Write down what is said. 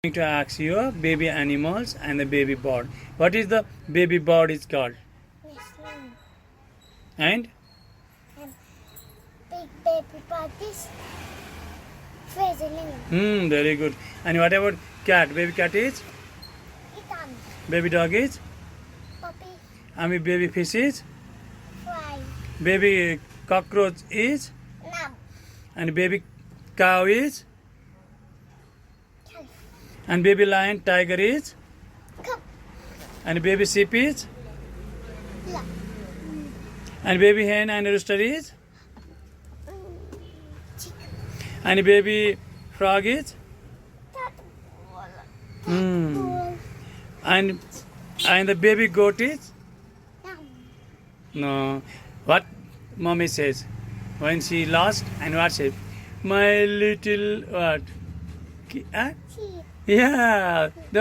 Going to ask you baby animals and the baby bird. What is the baby bird is called? Whistling. And And big baby parties. Whistling. very good. And what about cat? Baby cat is? Ikan. Baby dog is? Puppy. And baby fish is? Fry. Baby cockroach is? Nam. And baby cow is? Calf. And baby lion, tiger is? Cup. And baby sheep is? La. And baby hen and rooster is? Chick. And baby frog is? Tadpole. Hmm. And the baby goat is? Nam. No. What mommy says when she lost and what said? My little what? Sheep. Yeah.